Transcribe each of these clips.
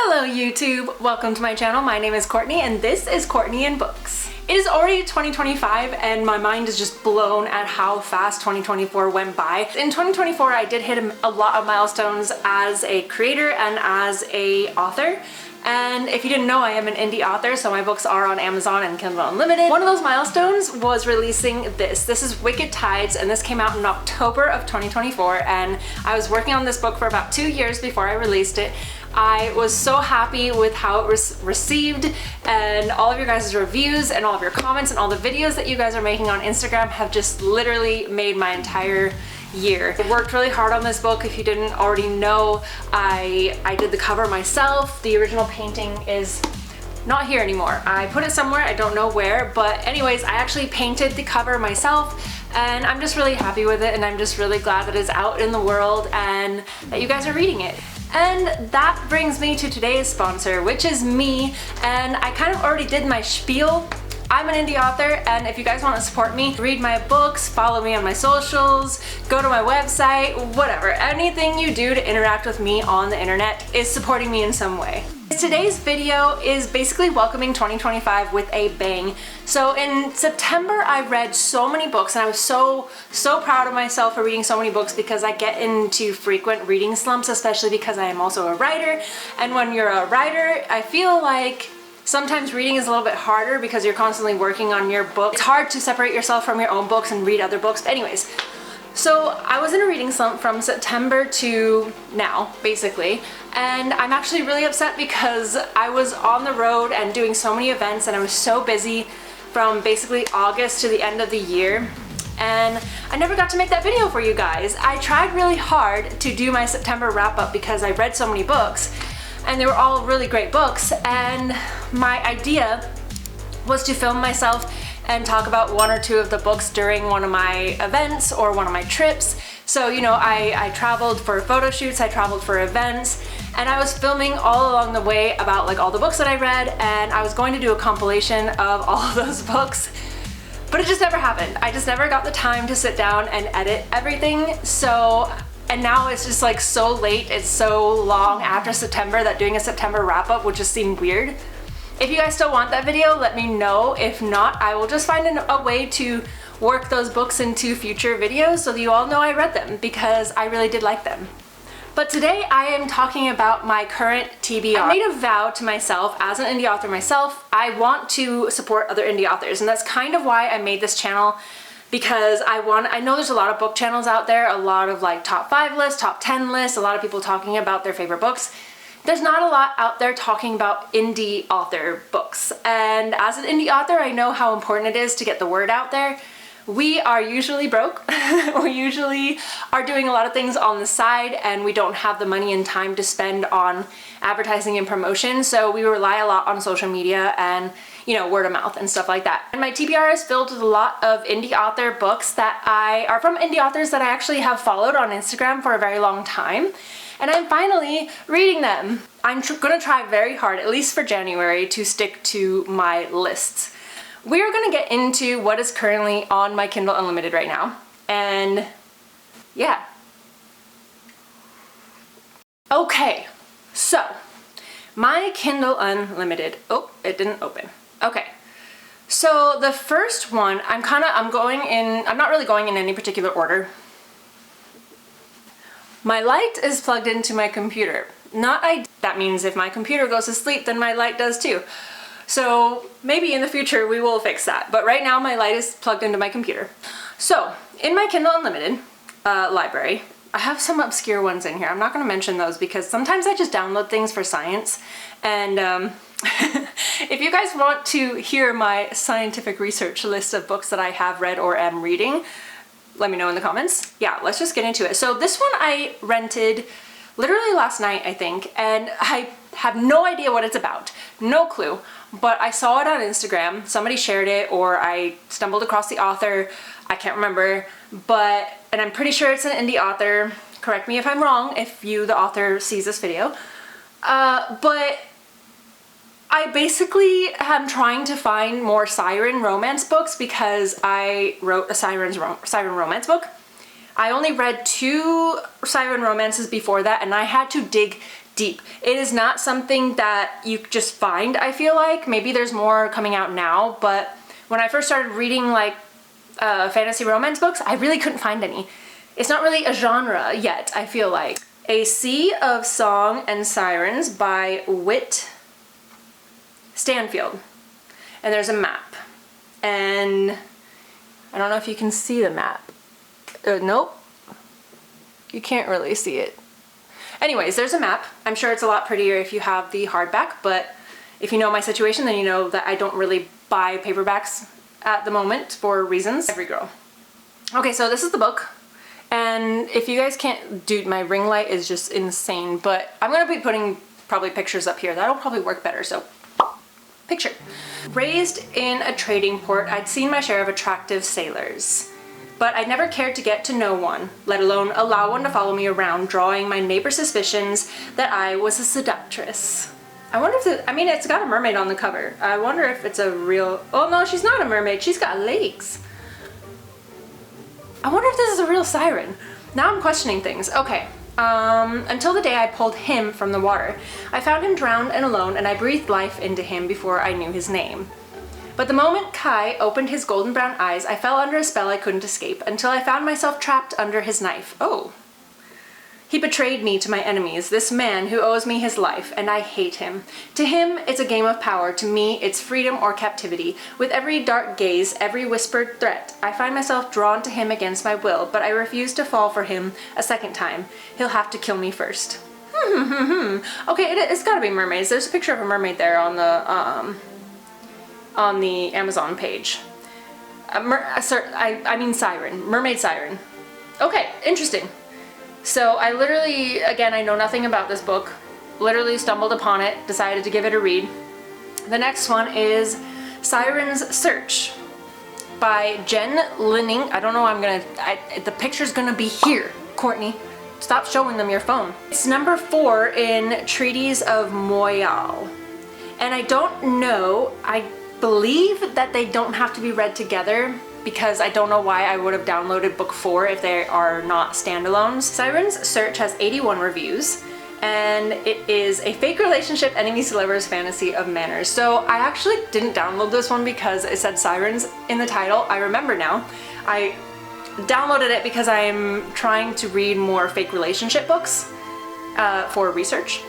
Hello YouTube! Welcome to my channel. My name is Courtney and this is Courtney in Books. It is already 2025 and my mind is just blown at how fast 2024 went by. In 2024 I did hit a lot of milestones as a creator and as a author. And if you didn't know, I am an indie author, so my books are on Amazon and Kindle Unlimited. One of those milestones was releasing this. This is Wicked Tides, and this came out in October of 2024, and I was working on this book for about 2 years before I released it. I was so happy with how it was received, and all of your guys' reviews and all of your comments and all the videos that you guys are making on Instagram have just literally made my entire year. I worked really hard on this book. If you didn't already know, I did the cover myself. The original painting is not here anymore. I put it somewhere, I don't know where, but anyways, I actually painted the cover myself and I'm just really happy with it, and I'm just really glad that it's out in the world and that you guys are reading it. And that brings me to today's sponsor, which is me, and I kind of already did my spiel. I'm an indie author, and if you guys want to support me, read my books, follow me on my socials, go to my website, whatever. Anything you do to interact with me on the internet is supporting me in some way. Today's video is basically welcoming 2025 with a bang. So in September I read so many books, and I was so proud of myself for reading so many books, because I get into frequent reading slumps, especially because I am also a writer. And when you're a writer, I feel like sometimes reading is a little bit harder because you're constantly working on your book. It's hard to separate yourself from your own books and read other books. But anyways, so I was in a reading slump from September to now, basically, and I'm actually really upset because I was on the road and doing so many events, and I was so busy from basically August to the end of the year, and I never got to make that video for you guys. I tried really hard to do my September wrap-up because I read so many books, and they were all really great books, and my idea was to film myself and talk about one or two of the books during one of my events or one of my trips. So, you know, I traveled for photo shoots, I traveled for events, and I was filming all along the way about like all the books that I read, and I was going to do a compilation of all of those books, but it just never happened. I just never got the time to sit down and edit everything. So, and now it's just like so late, it's so long after September that doing a September wrap-up would just seem weird. If you guys still want that video, let me know. If not, I will just find a way to work those books into future videos so that you all know I read them, because I really did like them. But today I am talking about my current TBR. I made a vow to myself, as an indie author myself, I want to support other indie authors, and that's kind of why I made this channel. Because I know there's a lot of book channels out there, a lot of like top 5 lists, top 10 lists, a lot of people talking about their favorite books. There's not a lot out there talking about indie author books. And as an indie author, I know how important it is to get the word out there. We are usually broke. We usually are doing a lot of things on the side, and we don't have the money and time to spend on advertising and promotion. So we rely a lot on social media and, you know, word of mouth and stuff like that. And my TBR is filled with a lot of indie author books that are from indie authors that I actually have followed on Instagram for a very long time. And I'm finally reading them. I'm gonna try very hard, at least for January, to stick to my lists. We are gonna get into what is currently on my Kindle Unlimited right now. And yeah. Okay, so my Kindle Unlimited, oh, it didn't open. Okay, so the I'm not really going in any particular order. My light is plugged into my computer. That means if my computer goes to sleep, then my light does too. So maybe in the future we will fix that. But right now my light is plugged into my computer. So in my Kindle Unlimited library, I have some obscure ones in here. I'm not gonna mention those because sometimes I just download things for science. And if you guys want to hear my scientific research list of books that I have read or am reading, let me know in the comments. Yeah, let's just get into it. So this one I rented literally last night, I think, and I have no idea what it's about. No clue. But I saw it on Instagram. Somebody shared it, or I stumbled across the author. I can't remember. And I'm pretty sure it's an indie author. Correct me if I'm wrong, if you, the author, sees this video. But I basically am trying to find more Siren romance books because I wrote a Siren romance book. I only read 2 Siren romances before that, and I had to dig deep. It is not something that you just find, I feel like. Maybe there's more coming out now, but when I first started reading like fantasy romance books, I really couldn't find any. It's not really a genre yet, I feel like. A Sea of Song and Sirens by Whit Stanfield. And there's a map. And I don't know if you can see the map. Nope. You can't really see it. Anyways, there's a map. I'm sure it's a lot prettier if you have the hardback, but if you know my situation, then you know that I don't really buy paperbacks at the moment for reasons. Every girl. Okay, so this is the book. And if you guys can't, dude, my ring light is just insane, but I'm gonna be putting probably pictures up here. That'll probably work better, so picture. Raised in a trading port, I'd seen my share of attractive sailors. But I never cared to get to know one, let alone allow one to follow me around, drawing my neighbor's suspicions that I was a seductress. I wonder if I mean, it's got a mermaid on the cover. I wonder if it's a real, oh no, she's not a mermaid, she's got legs. I wonder if this is a real siren. Now I'm questioning things. Okay, until the day I pulled him from the water. I found him drowned and alone, and I breathed life into him before I knew his name. But the moment Kai opened his golden brown eyes, I fell under a spell I couldn't escape, until I found myself trapped under his knife. Oh. He betrayed me to my enemies, this man who owes me his life, and I hate him. To him, it's a game of power. To me, it's freedom or captivity. With every dark gaze, every whispered threat, I find myself drawn to him against my will, but I refuse to fall for him a second time. He'll have to kill me first. Okay, it's gotta be mermaids. There's a picture of a mermaid there on the Amazon page. I mean siren. Mermaid siren. Okay, interesting. So I literally, again, I know nothing about this book. Literally stumbled upon it, decided to give it a read. The next one is Siren's Search by Lynning. I don't know, the picture's gonna be here, Courtney. Stop showing them your phone. It's number 4 in Treaties of Moyal. And I don't know, I believe that they don't have to be read together, because I don't know why I would have downloaded book 4 if they are not standalones. Siren's Search has 81 reviews, and it is a fake relationship enemies to lovers fantasy of manners. So I actually didn't download this one because it said Sirens in the title. I remember now. I downloaded it because I'm trying to read more fake relationship books for research.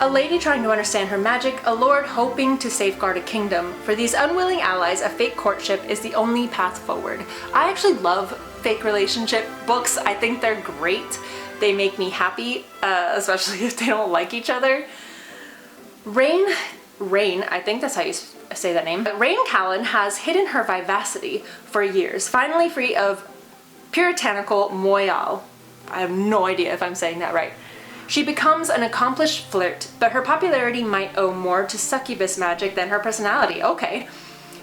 A lady trying to understand her magic, a lord hoping to safeguard a kingdom. For these unwilling allies, a fake courtship is the only path forward. I actually love fake relationship books. I think they're great. They make me happy, especially if they don't like each other. Rain, I think that's how you say that name. Rain Callan has hidden her vivacity for years, finally free of puritanical Moyal. I have no idea if I'm saying that right. She becomes an accomplished flirt, but her popularity might owe more to succubus magic than her personality. Okay.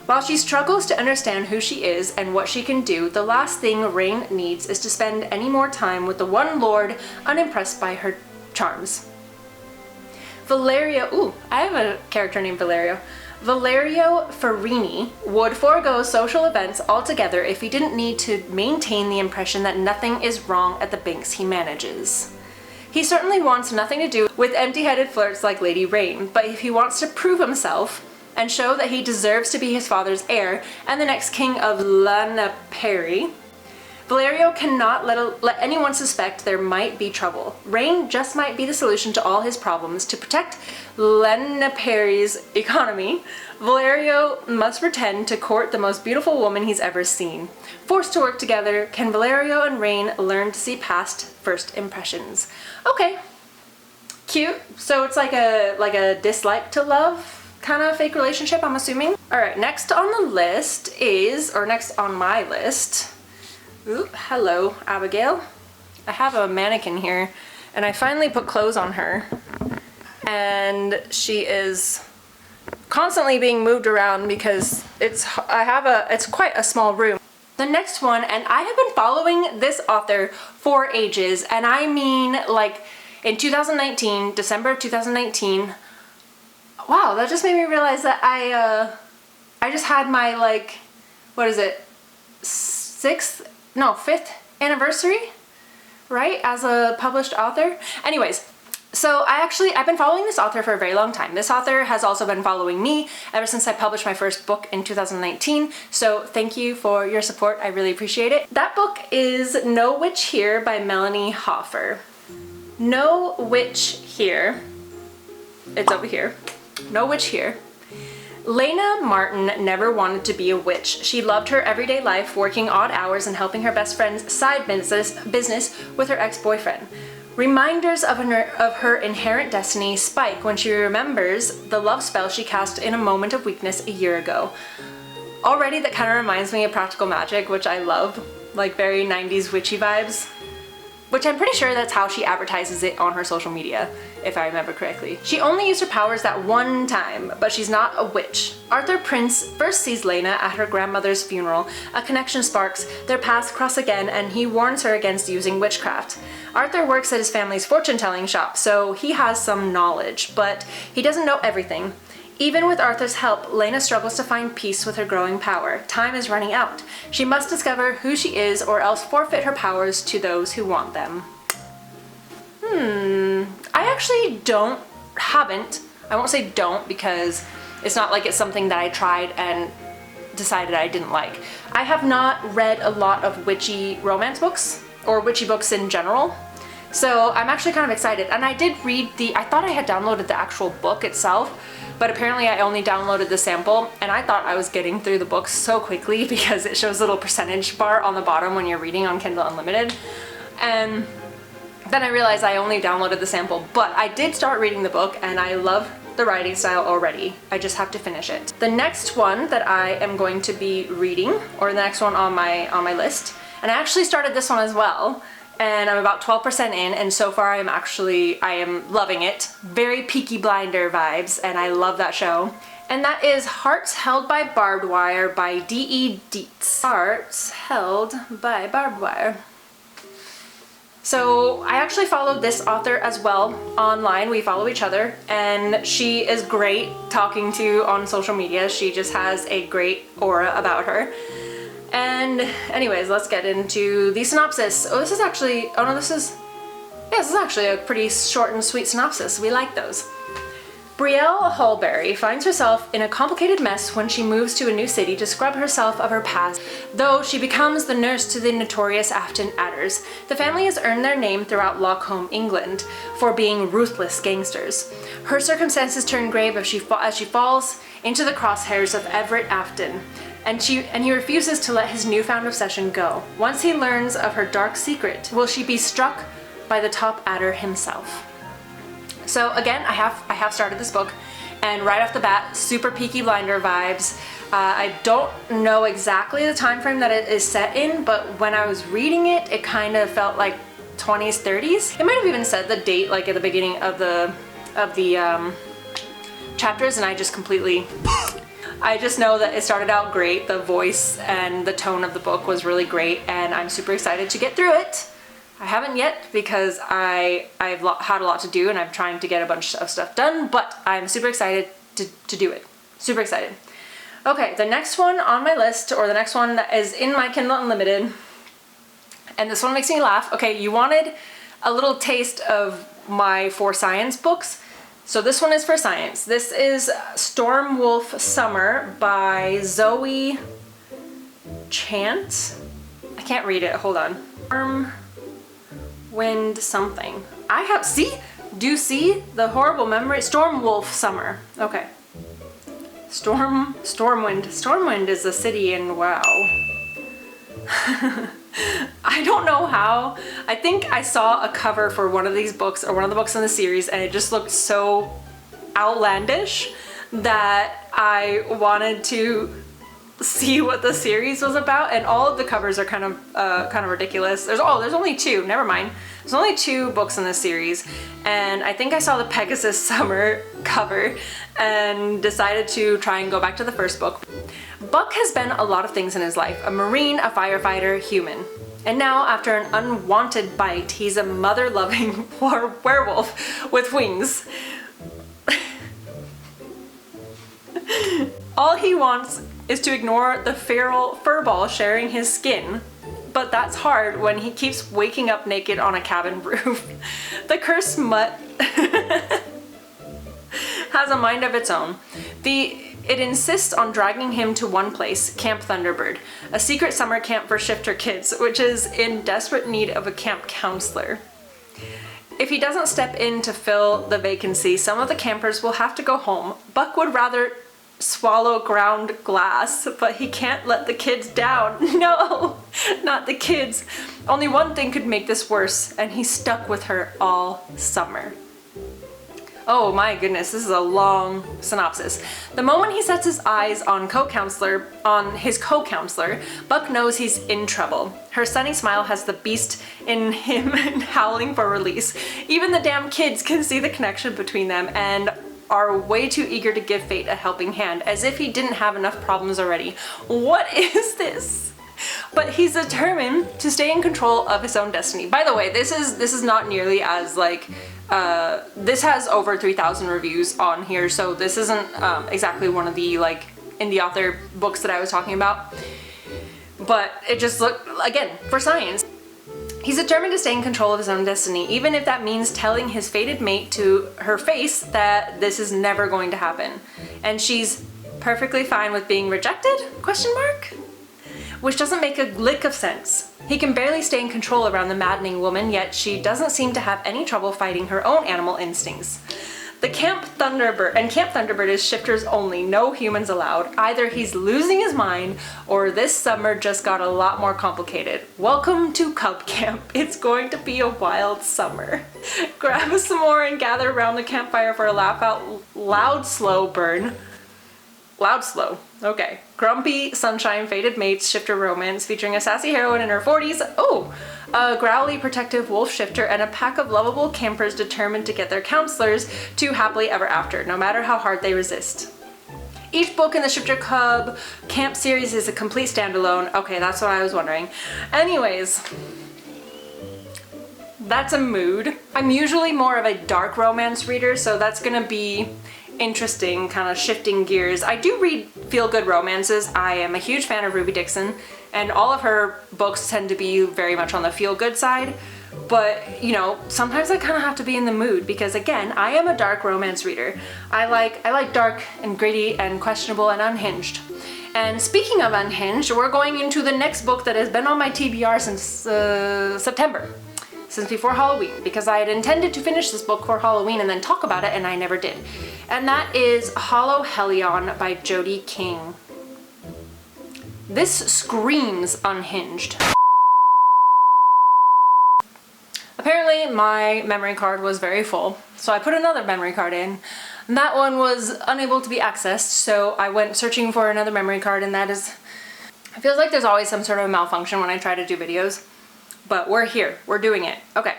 While she struggles to understand who she is and what she can do, the last thing Rain needs is to spend any more time with the one lord unimpressed by her charms. Valerio, I have a character named Valerio. Valerio Farini would forego social events altogether if he didn't need to maintain the impression that nothing is wrong at the banks he manages. He certainly wants nothing to do with empty-headed flirts like Lady Rain, but if he wants to prove himself and show that he deserves to be his father's heir and the next king of Lanaperi, Valerio cannot let anyone suspect there might be trouble. Rain just might be the solution to all his problems. To protect Lanaperi's economy, Valerio must pretend to court the most beautiful woman he's ever seen. Forced to work together, can Valerio and Rain learn to see past first impressions? Okay, cute. So it's like a dislike to love kind of fake relationship, I'm assuming. All right, next on the list is, or next on my list, ooh, hello, Abigail. I have a mannequin here, and I finally put clothes on her, and she is constantly being moved around because it's quite a small room. The next one, and I have been following this author for ages, and I mean like in 2019, December of 2019, wow, that just made me realize that I just had my like, what is it, 5th anniversary, right, as a published author. Anyways, So I've been following this author for a very long time. This author has also been following me ever since I published my first book in 2019. So thank you for your support. I really appreciate it. That book is No Witch Here by Melanie Hoffer. No Witch Here. It's over here. No Witch Here. Lena Martin never wanted to be a witch. She loved her everyday life, working odd hours and helping her best friend's side business with her ex-boyfriend. Reminders of her inherent destiny spike when she remembers the love spell she cast in a moment of weakness a year ago. Already that kind of reminds me of Practical Magic, which I love, like very 90s witchy vibes. Which I'm pretty sure that's how she advertises it on her social media, if I remember correctly. She only used her powers that one time, but she's not a witch. Arthur Prince first sees Lena at her grandmother's funeral. A connection sparks, their paths cross again, and he warns her against using witchcraft. Arthur works at his family's fortune-telling shop, so he has some knowledge, but he doesn't know everything. Even with Arthur's help, Lena struggles to find peace with her growing power. Time is running out. She must discover who she is or else forfeit her powers to those who want them. I actually I won't say don't because it's not like it's something that I tried and decided I didn't like. I have not read a lot of witchy romance books or witchy books in general. So I'm actually kind of excited. And I did read I thought I had downloaded the actual book itself, but apparently I only downloaded the sample, and I thought I was getting through the book so quickly because it shows a little percentage bar on the bottom when you're reading on Kindle Unlimited. And then I realized I only downloaded the sample, but I did start reading the book and I love the writing style already. I just have to finish it. The next one that I am going to be reading, or the next one on my list, and I actually started this one as well, and I'm about 12% in, and so far I am loving it. Very Peaky Blinder vibes, and I love that show. And that is Hearts Held by Barbed Wire by D.E. Dietz. Hearts Held by Barbed Wire. So I actually followed this author as well online. We follow each other, and she is great talking to on social media. She just has a great aura about her. And anyways, let's get into the synopsis. This is actually a pretty short and sweet synopsis. We like those. Brielle Hulberry finds herself in a complicated mess when she moves to a new city to scrub herself of her past, though she becomes the nurse to the notorious Afton Adders. The family has earned their name throughout Lochholm, England, for being ruthless gangsters. Her circumstances turn grave as she falls into the crosshairs of Everett Afton, and he refuses to let his newfound obsession go. Once he learns of her dark secret, will she be struck by the top adder himself? So again, I have started this book, and right off the bat, super Peaky Blinder vibes. I don't know exactly the time frame that it is set in, but when I was reading it, it kind of felt like 20s, 30s. It might have even said the date like at the beginning of the chapters, and I just know that it started out great. The voice and the tone of the book was really great, and I'm super excited to get through it. I haven't yet because I've had a lot to do and I'm trying to get a bunch of stuff done, but I'm super excited to do it. Super excited. Okay, the next one on my list, or the next one that is in my Kindle Unlimited, and this one makes me laugh. Okay, you wanted a little taste of my for science books, so this one is for science. This is Stormwolf Summer by Zoe Chant. I can't read it, hold on. Wind something. Do you see the horrible memory? Stormwolf Summer. Okay. Stormwind. Stormwind is a city in WoW. I don't know how. I think I saw a cover for one of these books, or one of the books in the series, and it just looked so outlandish that I wanted to see what the series was about, and all of the covers are kind of ridiculous. There's only two, never mind. There's only two books in this series, and I think I saw the Pegasus Summer cover and decided to try and go back to the first book. Buck has been a lot of things in his life: a marine, a firefighter, human. And now, after an unwanted bite, he's a mother-loving werewolf with wings. All he wants is to ignore the feral furball sharing his skin, but that's hard when he keeps waking up naked on a cabin roof. The cursed mutt has a mind of its own. It insists on dragging him to one place, Camp Thunderbird, a secret summer camp for shifter kids, which is in desperate need of a camp counselor. If he doesn't step in to fill the vacancy, some of the campers will have to go home. Buck would rather swallow ground glass, but he can't let the kids down. No, not the kids. Only one thing could make this worse, and he's stuck with her all summer. Oh my goodness, this is a long synopsis. The moment he sets his eyes on his co-counselor, Buck knows he's in trouble. Her sunny smile has the beast in him howling for release. Even the damn kids can see the connection between them and are way too eager to give fate a helping hand, as if he didn't have enough problems already. What is this? But he's determined to stay in control of his own destiny. By the way, this is not nearly as like, this has over 3,000 reviews on here, so this isn't exactly one of the like indie author books that I was talking about. But it just looked, again, for science. He's determined to stay in control of his own destiny, even if that means telling his fated mate to her face that this is never going to happen. And she's perfectly fine with being rejected? Question mark? Which doesn't make a lick of sense. He can barely stay in control around the maddening woman, yet she doesn't seem to have any trouble fighting her own animal instincts. Camp Thunderbird is shifters only, no humans allowed. Either he's losing his mind, or this summer just got a lot more complicated. Welcome to Cub Camp. It's going to be a wild summer. Grab a s'more and gather around the campfire for a laugh out loud, slow burn. Loud, slow. Okay. Grumpy, sunshine, fated mates, shifter romance featuring a sassy heroine in her 40s. Oh! A growly, protective wolf shifter and a pack of lovable campers determined to get their counselors to happily ever after, no matter how hard they resist. Each book in the Shifter Cub Camp series is a complete standalone. Okay, that's what I was wondering. Anyways, that's a mood. I'm usually more of a dark romance reader, so that's gonna be interesting, kind of shifting gears. I do read feel-good romances. I am a huge fan of Ruby Dixon, and all of her books tend to be very much on the feel-good side. But, you know, sometimes I kind of have to be in the mood because, again, I am a dark romance reader. I like dark and gritty and questionable and unhinged. And speaking of unhinged, we're going into the next book that has been on my TBR since September. Since before Halloween, because I had intended to finish this book for Halloween and then talk about it, and I never did. And that is Hollow Hellion by Jodie King. This screams unhinged. Apparently my memory card was very full, so I put another memory card in. And that one was unable to be accessed, so I went searching for another memory card, and that is... It feels like there's always some sort of malfunction when I try to do videos. But we're here. We're doing it. Okay.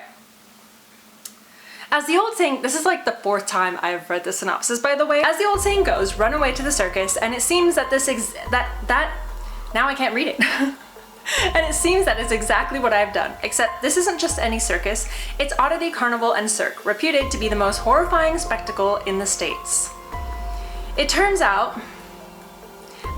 As the old saying, this is like the 4th time I've read the synopsis, by the way. As the old saying goes, run away to the circus, and it seems that now I can't read it. And it seems that is exactly what I've done, except this isn't just any circus, it's Oddity Carnival and Cirque, reputed to be the most horrifying spectacle in the States. It turns out,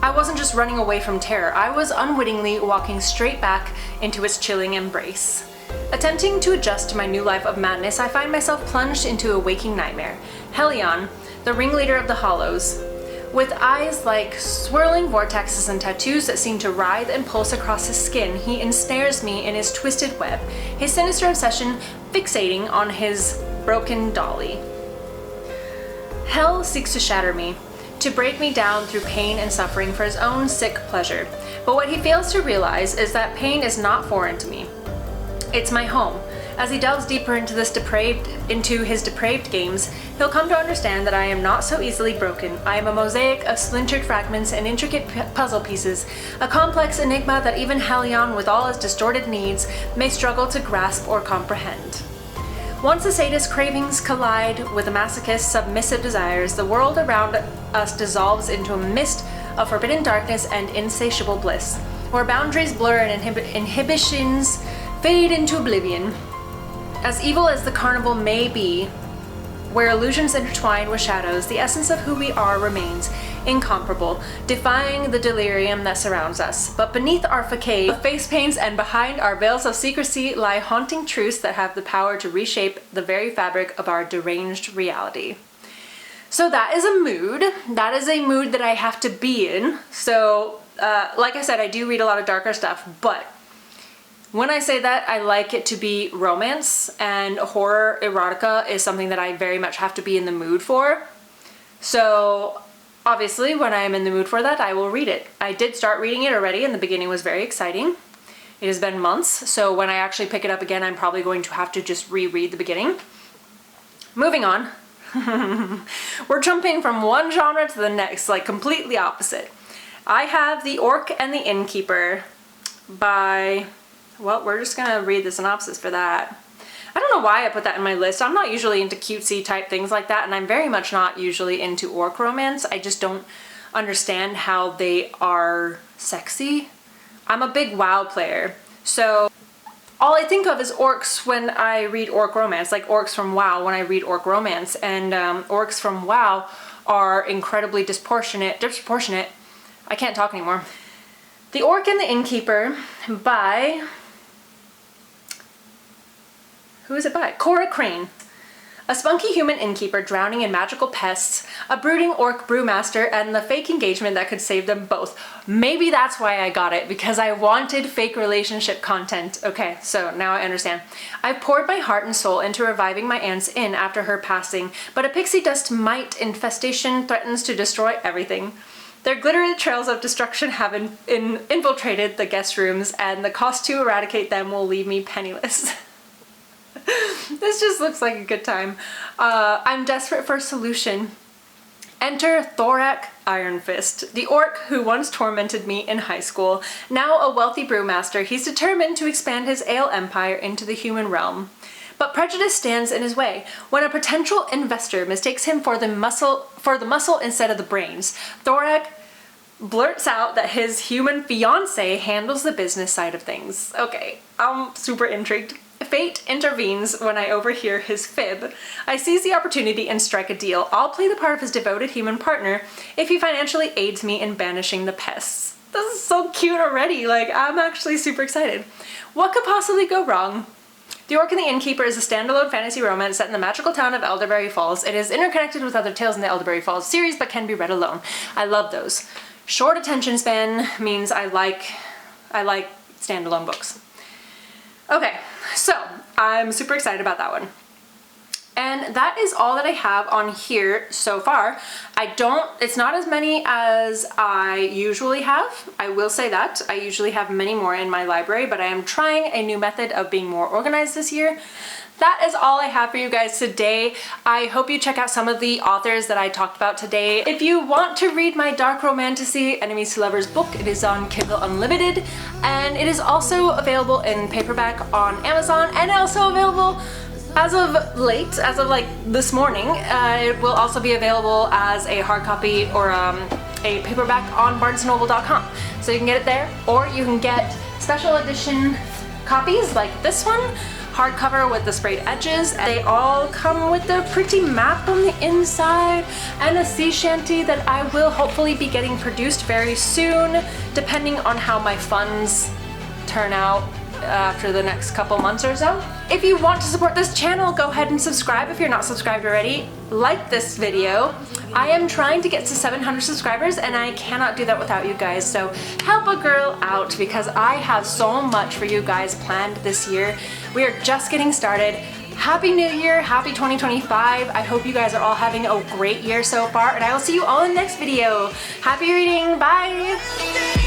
I wasn't just running away from terror, I was unwittingly walking straight back into its chilling embrace. Attempting to adjust to my new life of madness, I find myself plunged into a waking nightmare. Hellion, the ringleader of the Hollows, with eyes like swirling vortexes and tattoos that seem to writhe and pulse across his skin, he ensnares me in his twisted web, his sinister obsession fixating on his broken dolly. Hell seeks to shatter me, to break me down through pain and suffering for his own sick pleasure. But what he fails to realize is that pain is not foreign to me. It's my home. As he delves deeper into his depraved games, he'll come to understand that I am not so easily broken. I am a mosaic of splintered fragments and intricate puzzle pieces, a complex enigma that even Hellion, with all his distorted needs, may struggle to grasp or comprehend. Once a sadist's cravings collide with a masochist's submissive desires, the world around us dissolves into a mist of forbidden darkness and insatiable bliss, where boundaries blur and inhibitions fade into oblivion. As evil as the carnival may be, where illusions intertwine with shadows, the essence of who we are remains, incomparable, defying the delirium that surrounds us. But beneath our facade of face paints and behind our veils of secrecy lie haunting truths that have the power to reshape the very fabric of our deranged reality. So that is a mood. That is a mood that I have to be in. So, like I said, I do read a lot of darker stuff, but when I say that, I like it to be romance, and horror erotica is something that I very much have to be in the mood for. So obviously when I am in the mood for that, I will read it. I did start reading it already, and the beginning was very exciting. It has been months, so when I actually pick it up again, I'm probably going to have to just reread the beginning. Moving on. We're jumping from one genre to the next, like completely opposite. I have The Orc and the Innkeeper by... Well, we're just gonna read the synopsis for that. I don't know why I put that in my list. I'm not usually into cutesy type things like that, and I'm very much not usually into orc romance. I just don't understand how they are sexy. I'm a big WoW player, so all I think of is orcs when I read orc romance, like orcs from WoW when I read orc romance, and orcs from WoW are incredibly disproportionate. I can't talk anymore. The Orc and the Innkeeper by... Who is it by? Cora Crane. A spunky human innkeeper drowning in magical pests, a brooding orc brewmaster, and the fake engagement that could save them both. Maybe that's why I got it, because I wanted fake relationship content. Okay, so now I understand. I've poured my heart and soul into reviving my aunt's inn after her passing, but a pixie dust mite infestation threatens to destroy everything. Their glittery trails of destruction have infiltrated the guest rooms, and the cost to eradicate them will leave me penniless. This just looks like a good time. I'm desperate for a solution. Enter Thorak Ironfist, the orc who once tormented me in high school. Now a wealthy brewmaster, he's determined to expand his ale empire into the human realm. But prejudice stands in his way. When a potential investor mistakes him for the muscle instead of the brains, Thorak blurts out that his human fiancé handles the business side of things. Okay, I'm super intrigued. Fate intervenes when I overhear his fib. I seize the opportunity and strike a deal. I'll play the part of his devoted human partner if he financially aids me in banishing the pests. This is so cute already. Like, I'm actually super excited. What could possibly go wrong? The Orc and the Innkeeper is a standalone fantasy romance set in the magical town of Elderberry Falls. It is interconnected with other tales in the Elderberry Falls series, but can be read alone. I love those. Short attention span means I like standalone books. Okay, so I'm super excited about that one. And that is all that I have on here so far. It's not as many as I usually have. I will say that. I usually have many more in my library, but I am trying a new method of being more organized this year. That is all I have for you guys today. I hope you check out some of the authors that I talked about today. If you want to read my dark romantasy Enemies to Lovers book, it is on Kindle Unlimited, and it is also available in paperback on Amazon, and also available as of late, as of like this morning. It will also be available as a hard copy or a paperback on barnesandnoble.com. So you can get it there, or you can get special edition copies like this one, hardcover with the sprayed edges. They all come with a pretty map on the inside and a sea shanty that I will hopefully be getting produced very soon, depending on how my funds turn out after the next couple months or so. If you want to support this channel, go ahead and subscribe if you're not subscribed already. Like this video. I am trying to get to 700 subscribers, and I cannot do that without you guys, so help a girl out, because I have so much for you guys planned this year. We are just getting started. Happy New Year, happy 2025. I hope you guys are all having a great year so far, and I will see you all in the next video. Happy reading, bye!